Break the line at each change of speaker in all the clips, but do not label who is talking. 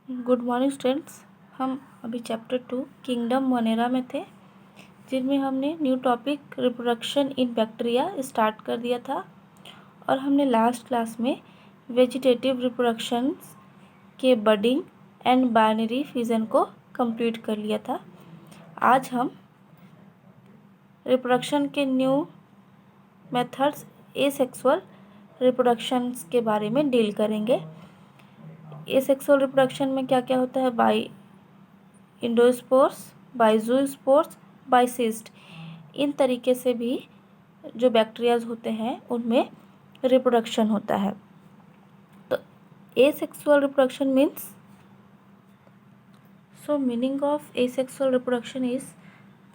Good morning students. हम अभी chapter 2 kingdom Monera में थे, जिनमें हमने new topic reproduction in bacteria start कर दिया था और हमने लास्ट क्लास में वेजिटेटिव रिप्रोडक्शंस के बडिंग एंड बाइनरी फिजन को कंप्लीट कर लिया था। आज हम रिप्रोडक्शन के न्यू मेथड्स एसेक्सुअल रिप्रोडक्शंस के बारे में डील करेंगे। एसेक्सुअल रिप्रोडक्शन में क्या क्या होता है? बाई इंडोस्पोर्स, बाई ज़ूस्पोर्स, बाई सिस्ट, इन तरीके से भी जो बैक्टीरियाज होते हैं उनमें रिप्रोडक्शन होता है। तो asexual reproduction means, meaning of asexual reproduction is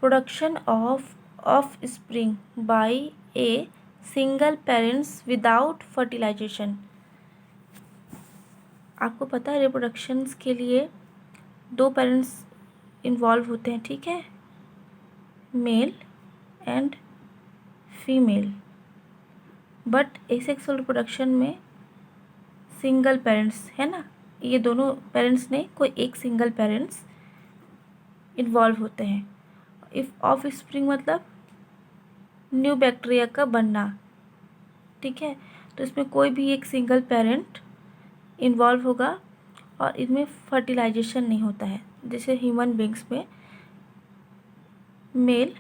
production of offspring by a single parents without fertilization. आपको पता है रिप्रोडक्शंस के लिए 2 पेरेंट्स इन्वॉल्व होते हैं, ठीक है, male and female. But asexual reproduction में सिंगल पेरेंट्स है ना, ये दोनों पेरेंट्स नहीं, कोई एक सिंगल पेरेंट्स इन्वॉल्व होते हैं। इफ़ ऑफ स्प्रिंग मतलब न्यू बैक्टीरिया का बनना, ठीक है, तो इसमें कोई भी एक सिंगल पेरेंट इन्वॉल्व होगा और इसमें फर्टिलाइजेशन नहीं होता है। जैसे ह्यूमन बींग्स में मेल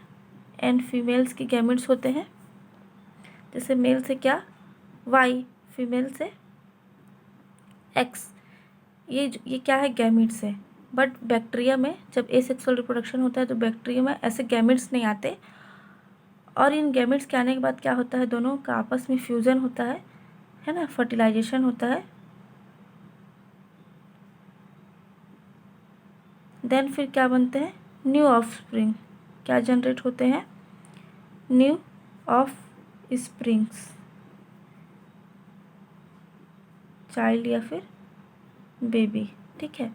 एंड फीमेल्स की गैमेट्स होते हैं, जैसे मेल से क्या वाई, फीमेल से एक्स, ये क्या है, गैमेट्स है। बट बैक्टीरिया में जब एसेक्सुअल रिप्रोडक्शन होता है तो बैक्टीरिया में ऐसे गैमेट्स नहीं आते, और इन गैमेट्स के आने के बाद क्या होता है, दोनों का आपस में फ्यूज़न होता है ना, फर्टिलाइजेशन होता है। देन फिर क्या बनते हैं, न्यू ऑफस्प्रिंग, क्या जनरेट होते हैं, न्यू ऑफ स्प्रिंग्स, चाइल्ड या फिर बेबी, ठीक है।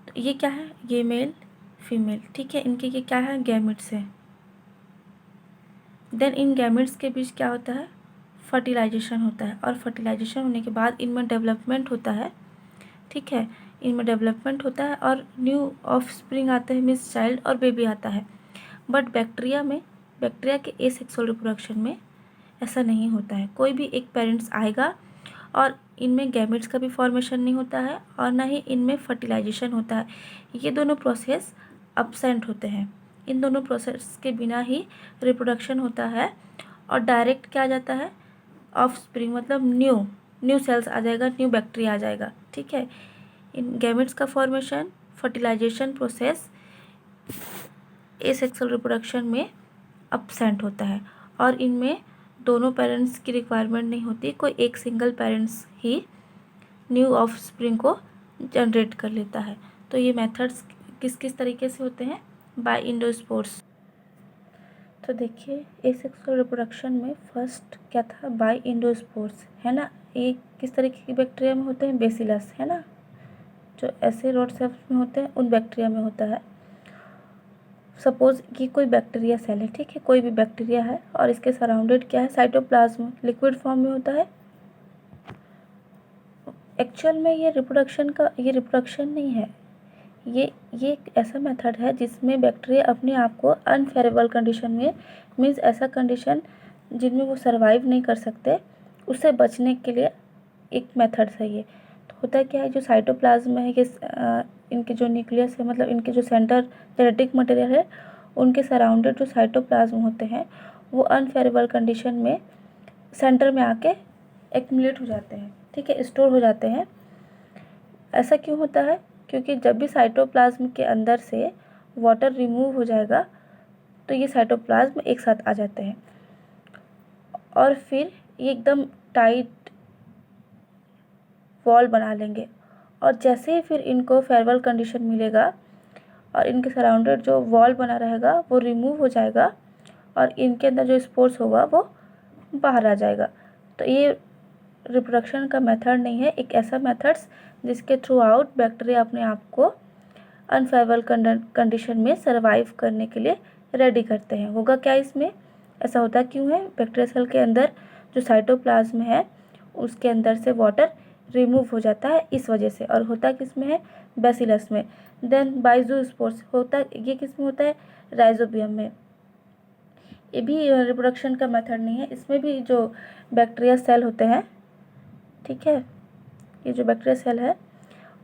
तो ये क्या है, ये मेल फीमेल, ठीक है, इनके ये क्या है, गैमेट्स है। देन इन गैमेट्स के बीच क्या होता है, फर्टिलाइजेशन होता है, और फर्टिलाइजेशन होने के बाद इनमें डेवलपमेंट होता है, ठीक है, इनमें डेवलपमेंट होता है और न्यू ऑफस्प्रिंग आते हैं, मीन्स चाइल्ड और बेबी आता है। बट बैक्टीरिया में, बैक्टीरिया के एसेक्सुअल रिप्रोडक्शन में ऐसा नहीं होता है। कोई भी एक पेरेंट्स आएगा और इनमें गैमेट्स का भी फॉर्मेशन नहीं होता है और ना ही इनमें फर्टिलाइजेशन होता है। ये दोनों प्रोसेस अब्सेंट होते हैं। इन दोनों प्रोसेस के बिना ही रिप्रोडक्शन होता है और डायरेक्ट क्या आ जाता है, ऑफस्प्रिंग मतलब न्यू सेल्स आ जाएगा, न्यू बैक्टीरिया आ जाएगा, ठीक है। इन गैमेट्स का formation, fertilization process asexual reproduction में अब्सेंट होता है और इनमें दोनों पेरेंट्स की रिक्वायरमेंट नहीं होती, कोई एक सिंगल पेरेंट्स ही न्यू ऑफस्प्रिंग को जनरेट कर लेता है। तो ये मेथड्स किस किस तरीके से होते हैं, बाय इंडोस्पोर्स। तो देखिए एसेक्सुअल रिप्रोडक्शन में फर्स्ट क्या था, बाय इंडोस्पोर्स, है ना। ये किस तरीके की बैक्टीरिया में होते हैं, बेसिलस, है ना, जो ऐसे रॉड शेप्स में होते हैं उन बैक्टीरिया में होता है। सपोज कि कोई बैक्टीरिया सेल है, ठीक है, कोई भी बैक्टीरिया है और इसके सराउंडेड क्या है, साइटोप्लाज्म लिक्विड फॉर्म में होता है। एक्चुअल में ये रिप्रोडक्शन नहीं है, ये एक ऐसा मेथड है जिसमें बैक्टीरिया अपने आप को अनफेवरेबल कंडीशन में, मीन्स ऐसा कंडीशन जिनमें वो सर्वाइव नहीं कर सकते, उससे बचने के लिए एक मेथड है ये। तो होता क्या है, जो साइटोप्लाज्म है, ये इनके जो न्यूक्लियस है, मतलब इनके जो सेंटर जेनेटिक मटेरियल है, उनके सराउंडेड जो साइटोप्लाज्म होते हैं वो अनफेवरेबल कंडीशन में सेंटर में आके एक्यूमुलेट हो जाते हैं, ठीक है, स्टोर हो जाते हैं। ऐसा क्यों होता है, क्योंकि जब भी साइटोप्लाज्म के अंदर से वाटर रिमूव हो जाएगा तो ये साइटोप्लाज्म एक साथ आ जाते हैं और फिर ये एकदम टाइट वॉल बना लेंगे, और जैसे ही फिर इनको फेवरेबल कंडीशन मिलेगा और इनके सराउंडेड जो वॉल बना रहेगा वो रिमूव हो जाएगा और इनके अंदर जो स्पोर्स होगा वो बाहर आ जाएगा। तो ये रिप्रोडक्शन का मेथड नहीं है, एक ऐसा मेथड्स जिसके थ्रू आउट बैक्टीरिया अपने आप को अनफेवरेबल कंडीशन में सर्वाइव करने के लिए रेडी करते हैं। होगा क्या इसमें, ऐसा होता क्यों है, बैक्टीरिया सेल के अंदर जो साइटोप्लाज्म है उसके अंदर से वाटर रिमूव हो जाता है इस वजह से, और होता किस में है, बैसिलस में। देन बाइजोस्पोर्स होता ये किस में होता है, राइजोबियम में। ये भी रिप्रोडक्शन का मेथड नहीं है, इसमें भी जो बैक्टीरिया सेल होते हैं, ठीक है, ये जो बैक्टीरिया सेल है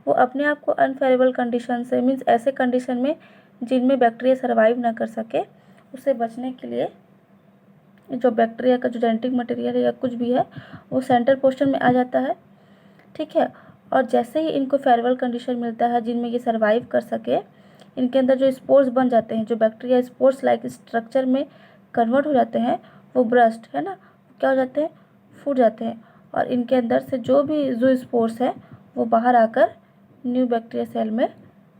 वो अपने आप को अनफेरेबल कंडीशन से, मीन्स ऐसे कंडीशन में जिनमें बैक्टीरिया सर्वाइव ना कर सके, उससे बचने के लिए जो बैक्टीरिया का जो जेनेटिक मटेरियल है या कुछ भी है वो सेंटर पोर्शन में आ जाता है, ठीक है। और जैसे ही इनको फेरेबल कंडीशन मिलता है जिनमें ये सर्वाइव कर सके, इनके अंदर जो स्पोर्स बन जाते हैं, जो बैक्टीरिया स्पोर्स लाइक स्ट्रक्चर में कन्वर्ट हो जाते हैं, वो ब्रस्ट है ना, क्या हो जाते हैं, फूट जाते हैं, और इनके अंदर से जो भी जो स्पोर्स है वो बाहर आकर न्यू बैक्टीरिया सेल में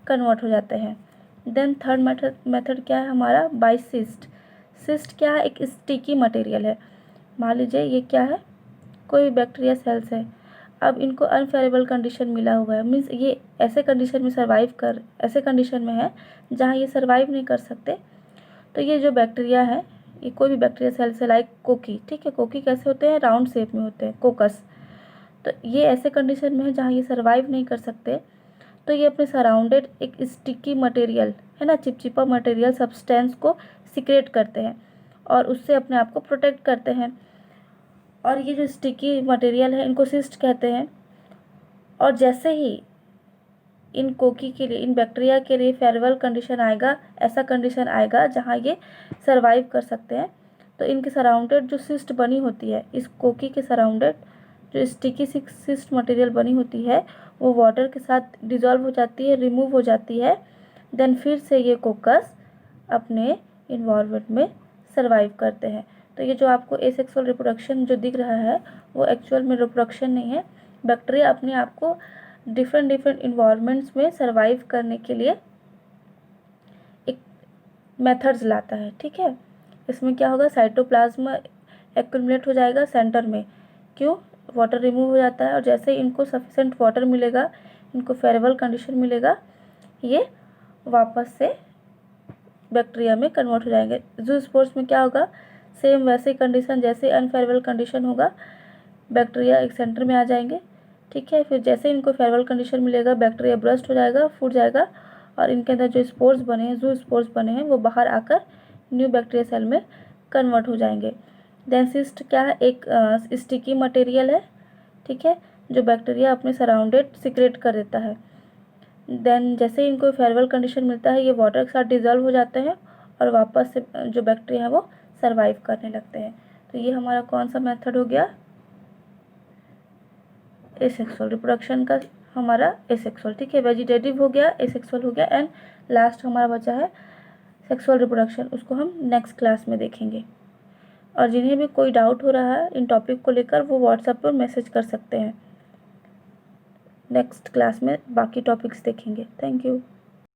कन्वर्ट हो जाते हैं। देन थर्ड मेथड क्या है हमारा, बाय सिस्ट। सिस्ट क्या है, एक स्टिकी मटेरियल है। मान लीजिए ये क्या है, कोई बैक्टीरिया सेल्स है, अब इनको अनफेरेबल कंडीशन मिला हुआ है, मीन्स ये ऐसे कंडीशन में ऐसे कंडीशन में है जहाँ ये सर्वाइव नहीं कर सकते। तो ये जो बैक्टीरिया है, ये कोई भी बैक्टीरिया सेल से लाइक कोकी, ठीक है, कोकी कैसे होते हैं, राउंड शेप में होते हैं, कोकस। तो ये ऐसे कंडीशन में है जहाँ ये सर्वाइव नहीं कर सकते, तो ये अपने सराउंडेड एक स्टिकी मटेरियल है ना, चिपचिपा मटेरियल सब्सटेंस को सिक्रेट करते हैं और उससे अपने आप को प्रोटेक्ट करते हैं। और ये जो स्टिकी मटेरियल है इनको सिस्ट कहते हैं। और जैसे ही इन कोकी के लिए, इन बैक्टीरिया के लिए फेरेबल कंडीशन आएगा, ऐसा कंडीशन आएगा जहाँ ये सर्वाइव कर सकते हैं, तो इनके सराउंडेड जो सिस्ट बनी होती है, इस कोकी के सराउंडेड जो स्टिकी सिस्ट मटेरियल बनी होती है वो वाटर के साथ डिज़ोल्व हो जाती है, रिमूव हो जाती है। देन फिर से ये कोकस अपने इन्वायरमेंट में सर्वाइव करते हैं। तो ये जो आपको एसेक्सुअल रिप्रोडक्शन जो दिख रहा है वो एक्चुअल में रिप्रोडक्शन नहीं है। बैक्टीरिया अपने आप को डिफरेंट इन्वायरमेंट्स में सर्वाइव करने के लिए एक मेथड्स लाता है, ठीक है। इसमें क्या होगा, साइटोप्लाज्म एक्युमुलेट हो जाएगा सेंटर में, क्यों, वाटर रिमूव हो जाता है, और जैसे ही इनको सफिशेंट वाटर मिलेगा, इनको फेरेबल कंडीशन मिलेगा, ये वापस से बैक्टीरिया में कन्वर्ट हो जाएंगे। ज़ूस्पोर्स में क्या होगा, सेम वैसे कंडीशन, जैसे अनफेरेबल कंडीशन होगा बैक्टीरिया एक सेंटर में आ जाएंगे, ठीक है। फिर जैसे इनको फेरेबल कंडीशन मिलेगा बैक्टीरिया ब्रस्ट हो जाएगा, फूट जाएगा, और इनके अंदर जो स्पोर्स बने हैं, ज़ूस्पोर्स बने हैं, वो बाहर आकर न्यू बैक्टीरिया सेल में कन्वर्ट हो जाएंगे। देन सिस्ट क्या है, एक स्टिकी मटेरियल है, ठीक है, जो बैक्टीरिया अपने सराउंडेड सिक्रेट कर देता है। देन जैसे ही इनको फेरेबल कंडीशन मिलता है ये वाटर के साथ डिज़ोल्व हो जाते हैं और वापस से जो बैक्टीरिया है वो सर्वाइव करने लगते हैं। तो ये हमारा कौन सा मेथड हो गया, एसेक्सुअल रिप्रोडक्शन का, हमारा एसेक्सुअल, ठीक है। वेजिटेटिव हो गया, एसेक्सुअल हो गया, एंड लास्ट हमारा बचा है सेक्सुअल रिप्रोडक्शन, उसको हम नेक्स्ट क्लास में देखेंगे। और जिन्हें भी कोई डाउट हो रहा है इन टॉपिक को लेकर वो व्हाट्सएप पर मैसेज कर सकते हैं। नेक्स्ट क्लास में बाकी टॉपिक्स देखेंगे। Thank you.